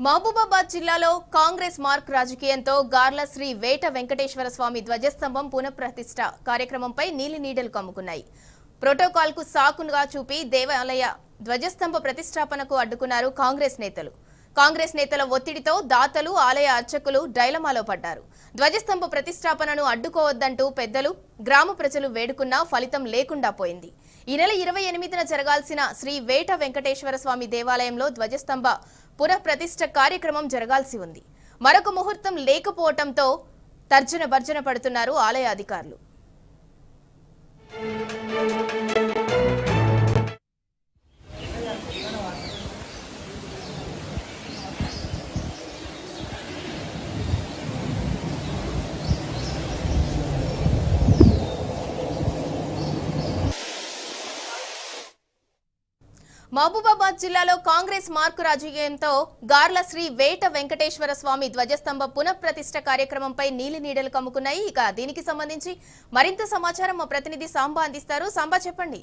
మహబూబాబాద్ జిల్లాలో కాంగ్రెస్ మార్క్ రాజకీయంతో గార్ల శ్రీ వేట వెంకటేశ్వర స్వామి ధ్వజస్తంభం పునఃప్రతిష్ఠ కార్యక్రమంపై నీలినీడలు కమ్ముకున్నాయి. ప్రోటోకాల్ కు సాకుగా చూపి దేవాలయ ధ్వజస్తంభ ప్రతిష్టాపనకు అడ్డుకున్నారు కాంగ్రెస్ నేతల ఒత్తిడితో దాతలు ఆలయ అర్చకులు డైలమాలో పడ్డారు. ధ్వజస్తంభ ప్రతిష్టాపనను అడ్డుకోవద్దంటూ పెద్దలు గ్రామ ప్రజలు వేడుకున్నా ఫలితం లేకుండా పోయింది. ఈ నెల 28న జరగాల్సిన శ్రీ వేట వెంకటేశ్వర స్వామి దేవాలయంలో ధ్వజస్తంభ పునఃప్రతిష్ఠ కార్యక్రమం జరగాల్సి ఉంది. మరొక ముహూర్తం లేకపోవడంతో తర్జన భర్జన పడుతున్నారు ఆలయ అధికారులు. మహబూబాబాద్ జిల్లాలో కాంగ్రెస్ మార్కు రాజకీయంతో గార్ల శ్రీ వేట వెంకటేశ్వర స్వామి ధ్వజస్తంభ పునఃప్రతిష్ఠ కార్యక్రమంపై నీలినీడలు కమ్ముకున్నాయి. ఇక దీనికి సంబంధించి మరింత సమాచారం మా ప్రతినిధి సాంబా అందిస్తారు. సాంబా, చెప్పండి.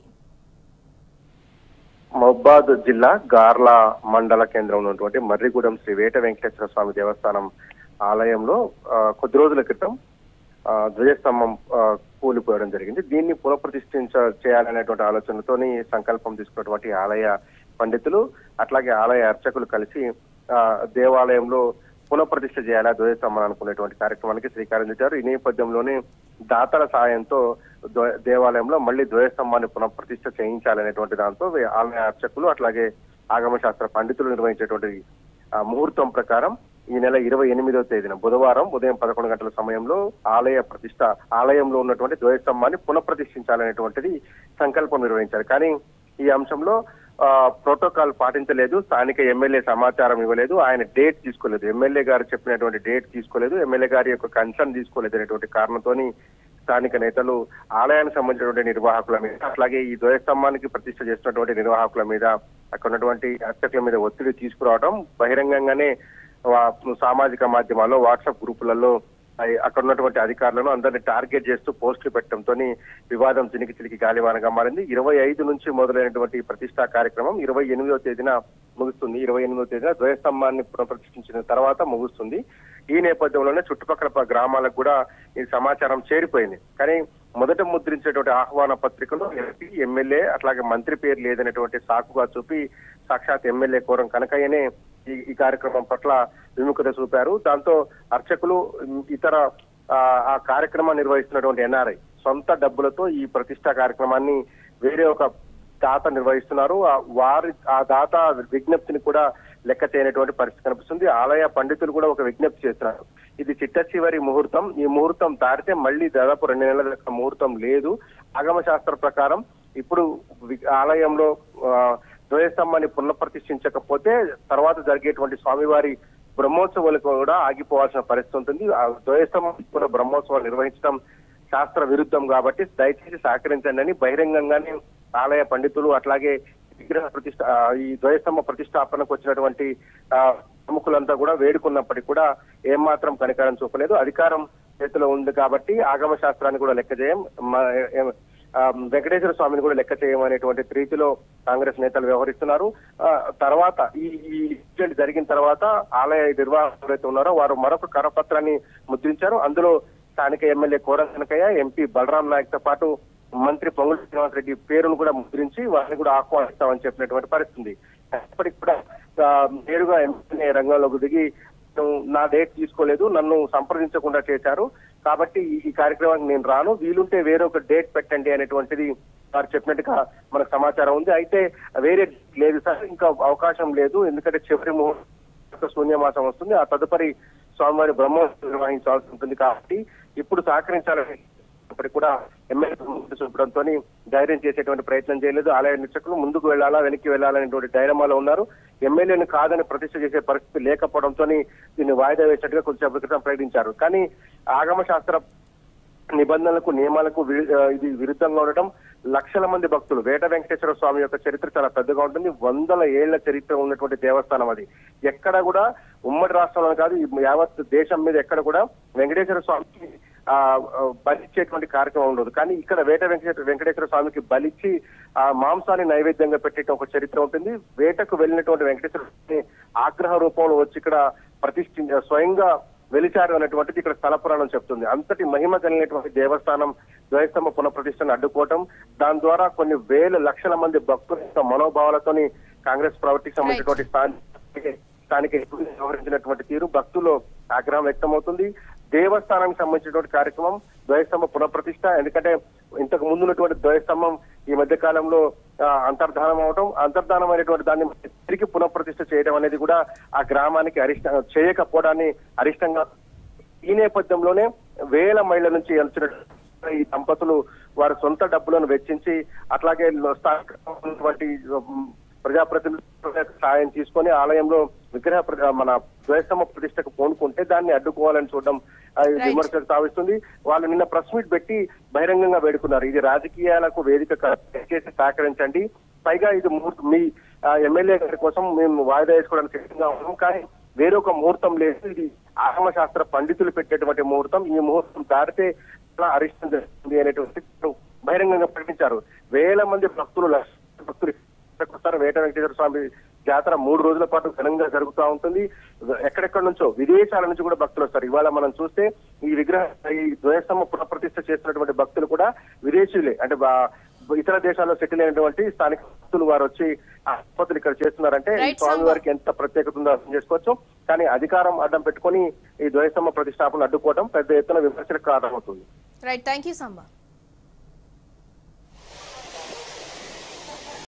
మహబూబాబాద్ జిల్లా గార్ల మండల కేంద్రంలో ఉన్నటువంటి మర్రిగూడెం శ్రీ వేట వెంకటేశ్వర స్వామి దేవస్థానం ఆలయంలో కొద్ది రోజుల క్రితం ధ్వజస్తంభం కూలిపోవడం జరిగింది. దీన్ని చేయాలనేటువంటి ఆలోచనతోని సంకల్పం తీసుకున్నటువంటి ఆలయ పండితులు అట్లాగే ఆలయ అర్చకులు కలిసి దేవాలయంలో పునఃప్రతిష్ఠ చేయాలా ధ్వజస్తంభం అనుకునేటువంటి కార్యక్రమానికి శ్రీకారం చుట్టారు. ఈ నేపథ్యంలోనే దాతల సాయంతో దేవాలయంలో మళ్లీ ధ్వజస్తంభాన్ని పునఃప్రతిష్ఠ చేయించాలనేటువంటి దాంతో ఆలయ అర్చకులు అట్లాగే ఆగమ శాస్త్ర పండితులు నిర్వహించేటువంటి ముహూర్తం ప్రకారం ఈ నెల 28వ తేదీన బుధవారం ఉదయం 11 గంటల సమయంలో ఆలయంలో ఉన్నటువంటి ధ్వజస్తంభాన్ని పునఃప్రతిష్ఠించాలనేటువంటిది సంకల్పం నిర్వహించారు. కానీ ఈ అంశంలో ప్రోటోకాల్ పాటించలేదు. స్థానిక ఎమ్మెల్యే సమాచారం ఇవ్వలేదు. ఆయన డేట్ తీసుకోలేదు. ఎమ్మెల్యే గారు చెప్పినటువంటి డేట్ తీసుకోలేదు. ఎమ్మెల్యే గారి యొక్క కన్సర్న్ తీసుకోలేదు అనేటువంటి కారణంతోని స్థానిక నేతలు ఆలయానికి సంబంధించినటువంటి నిర్వాహకుల మీద అట్లాగే ఈ ధ్వజస్తంభానికి ప్రతిష్ఠ చేస్తున్నటువంటి నిర్వాహకుల మీద అక్కడ ఉన్నటువంటి అర్చకుల మీద ఒత్తిడి తీసుకురావడం బహిరంగంగానే సామాజిక మాధ్యమాల్లో వాట్సాప్ గ్రూపులలో అక్కడ ఉన్నటువంటి అధికారులను అందరినీ టార్గెట్ చేస్తూ పోస్టులు పెట్టడంతో వివాదం చిలికి గాలివానగా మారింది. 25 నుంచి మొదలైనటువంటి ప్రతిష్టా కార్యక్రమం 28వ తేదీన ముగుస్తుంది. 28వ తేదీన ధ్వజస్తంభాన్ని పునఃప్రతిష్ఠించిన తర్వాత ముగుస్తుంది. ఈ నేపథ్యంలోనే చుట్టుపక్కల గ్రామాలకు కూడా ఈ సమాచారం చేరిపోయింది. కానీ మొదట ముద్రించేటువంటి ఆహ్వాన పత్రికలో ఎంపీ, ఎమ్మెల్యే అట్లాగే మంత్రి పేరు లేదనేటువంటి సాకుగా చూపి సాక్షాత్ ఎమ్మెల్యే కోరం కనకయ్యనే ఈ కార్యక్రమం పట్ల విముఖత చూపారు. దాంతో అర్చకులు ఇతర ఆ కార్యక్రమం నిర్వహిస్తున్నటువంటి ఎన్ఆర్ఐ సొంత డబ్బులతో ఈ ప్రతిష్టా కార్యక్రమాన్ని వేరే ఒక దాత నిర్వహిస్తున్నారు. ఆ దాత విజ్ఞప్తిని కూడా లెక్క చేయనటువంటి పరిస్థితి కనిపిస్తుంది. ఆలయ పండితులు కూడా ఒక విజ్ఞప్తి చేస్తున్నారు. ఇది చిట్ట చివరి ముహూర్తం. ఈ ముహూర్తం దాటితే మళ్ళీ దాదాపు 2 నెలల ముహూర్తం లేదు. ఆగమ శాస్త్ర ప్రకారం ఇప్పుడు ఆలయంలో ధ్వజస్తంభాన్ని పునఃప్రతిష్ఠించకపోతే తర్వాత జరిగేటువంటి స్వామివారి బ్రహ్మోత్సవాలకు కూడా ఆగిపోవాల్సిన పరిస్థితి ఉంటుంది. ఆ ధ్వజస్తంభం బ్రహ్మోత్సవాలు నిర్వహించడం శాస్త్ర విరుద్ధం కాబట్టి దయచేసి సహకరించండి అని బహిరంగంగానే ఆలయ పండితులు అట్లాగే విగ్రహ ఈ ధ్వజస్తంభ ప్రతిష్టాపనకు వచ్చినటువంటి ప్రముఖులంతా కూడా వేడుకున్నప్పటికీ కూడా ఏమాత్రం కనికరం చూపలేదు. అధికారం చేతిలో ఉంది కాబట్టి ఆగమ శాస్త్రాన్ని కూడా లెక్క చేయం, వెంకటేశ్వర స్వామిని కూడా లెక్క చేయమనేటువంటి రీతిలో కాంగ్రెస్ నేతలు వ్యవహరిస్తున్నారు. తర్వాత ఈ ఇన్సిడెంట్ జరిగిన తర్వాత ఆలయ నిర్వాహకులు ఎవరైతే ఉన్నారో వారు మరొక కరపత్రాన్ని ముద్రించారు. అందులో స్థానిక ఎమ్మెల్యే కోరం కనకయ్య, ఎంపీ బలరాం నాయక్ తో పాటు మంత్రి పొంగులేటి శ్రీనివాసరెడ్డి పేరును కూడా ముద్రించి వారిని కూడా ఆహ్వానిస్తామని చెప్పినటువంటి పరిస్థితి. ఇప్పటికి కూడా నేరుగా ఎమ్మెల్యే రంగంలోకి దిగి నా డేట్ తీసుకోలేదు, నన్ను సంప్రదించకుండా చేశారు కాబట్టి ఈ కార్యక్రమానికి నేను రాను, వీలుంటే వేరొక డేట్ పెట్టండి అనేటువంటిది వారు చెప్పినట్టుగా మనకు సమాచారం ఉంది. అయితే వేరే లేదు సార్, ఇంకా అవకాశం లేదు, ఎందుకంటే చివరి ముహూర్తం శూన్యమాసం వస్తుంది, ఆ తదుపరి స్వామివారి బ్రహ్మోత్సవం నిర్వహించాల్సి ఉంటుంది కాబట్టి ఇప్పుడు సహకరించాలని ఇప్పటికి కూడా ఎమ్మెల్యే చూపడంతో ధైర్యం చేసేటువంటి ప్రయత్నం చేయలేదు. ఆలయ నిరీక్షకులు ముందుకు వెళ్లాలా వెనక్కి వెళ్లాలనేటువంటి డైలమాలో ఉన్నారు. ఎమ్మెల్యేను కాదని ప్రతిష్ఠ చేసే పరిస్థితి లేకపోవడంతో దీన్ని వాయిదా వేసినట్టుగా కొద్దిసేపటి క్రితం ప్రకటించారు. కానీ ఆగమ శాస్త్ర నిబంధనలకు నియమాలకు ఇది విరుద్ధంగా ఉండటం, లక్షల మంది భక్తులు వేట వెంకటేశ్వర స్వామి యొక్క చరిత్ర చాలా పెద్దగా ఉంటుంది. 100 ఏళ్ల చరిత్ర ఉన్నటువంటి దేవస్థానం అది. ఎక్కడ కూడా ఉమ్మడి రాష్ట్రంలో కాదు యావత్ దేశం మీద ఎక్కడ కూడా వెంకటేశ్వర స్వామికి బలిచ్చేటువంటి కార్యక్రమం ఉండదు. కానీ ఇక్కడ వేట వెంకటేశ్వర స్వామికి బలిచ్చి ఆ మాంసాన్ని నైవేద్యంగా పెట్టే ఒక చరిత్ర ఉంటుంది. వేటకు వెళ్ళినటువంటి వెంకటేశ్వర స్వామి ఆగ్రహ రూపంలో వచ్చి ఇక్కడ స్వయంగా వెలిచారు అనేటువంటిది ఇక్కడ స్థల పురాణం చెప్తుంది. అంతటి మహిమ కలిగినటువంటి దేవస్థానం ధ్వజస్తంభ పునఃప్రతిష్టను అడ్డుకోవటం, దాని ద్వారా కొన్ని వేల లక్షల మంది భక్తుల యొక్క మనోభావాలతోని కాంగ్రెస్ ప్రభుత్వకి సంబంధించినటువంటి స్థానిక వ్యవహరించినటువంటి తీరు భక్తులు ఆగ్రహం వ్యక్తమవుతుంది. దేవస్థానానికి సంబంధించినటువంటి కార్యక్రమం ధ్వజస్తంభ పునఃప్రతిష్ట, ఎందుకంటే ఇంతకు ముందు ఉన్నటువంటి ధ్వజస్తంభం ఈ మధ్య కాలంలో అంతర్ధానం అయినటువంటి దాన్ని తిరిగి పునఃప్రతిష్ఠ చేయడం అనేది కూడా ఆ గ్రామానికి చేయకపోవడాన్ని అరిష్టంగా. ఈ నేపథ్యంలోనే వేల మైళ్ళ నుంచి వచ్చిన ఈ దంపతులు వారి సొంత డబ్బులను వెచ్చించి అట్లాగే స్థానికటువంటి ప్రజాప్రతినిధుల సాయం తీసుకొని ఆలయంలో మన ధ్వజస్తంభ ప్రతిష్టకు పూనుకుంటే దాన్ని అడ్డుకోవాలని చూడడం విమర్శకు తావిస్తుంది. వాళ్ళు నిన్న ప్రెస్ మీట్ పెట్టి బహిరంగంగా వేడుకున్నారు, ఇది రాజకీయాలకు వేదిక చేసి సహకరించండి, పైగా ఇది మీ ఎమ్మెల్యే గారి కోసం మేము వాయిదా వేసుకోవడానికి సిద్ధంగా ఉన్నాం, కానీ వేరొక ముహూర్తం లేదు, ఇది ఆగమ శాస్త్ర పండితులు పెట్టేటువంటి ముహూర్తం, ఈ ముహూర్తం దాటితే అరిష్టం జరుగుతుంది అనేటువంటి బహిరంగంగా ప్రకటించారు. వేల మంది భక్తులు వస్తారు. వేట వెంకటేశ్వర స్వామి జాతర 3 రోజుల పాటు ఘనంగా జరుగుతూ ఉంటుంది. ఎక్కడెక్కడి నుంచో విదేశాల నుంచి కూడా భక్తులు వస్తారు. ఇవాళ మనం చూస్తే ఈ ధ్వజస్తంభ పునఃప్రతిష్ఠ చేస్తున్నటువంటి భక్తులు కూడా విదేశీయులే, అంటే ఇతర దేశాల్లో సెటిల్ అయినటువంటి స్థానిక భక్తులు వారు వచ్చి ఆసుపత్రులు ఇక్కడ చేస్తున్నారంటే ఈ స్వామి వారికి ఎంత ప్రత్యేకత ఉందో అర్థం చేసుకోవచ్చు. కానీ అధికారం అడ్డం పెట్టుకొని ఈ ధ్వజస్తంభ ప్రతిష్టాపన అడ్డుకోవడం పెద్ద ఎత్తున విమర్శలకు కారణమవుతుంది. Right, thank you Samba.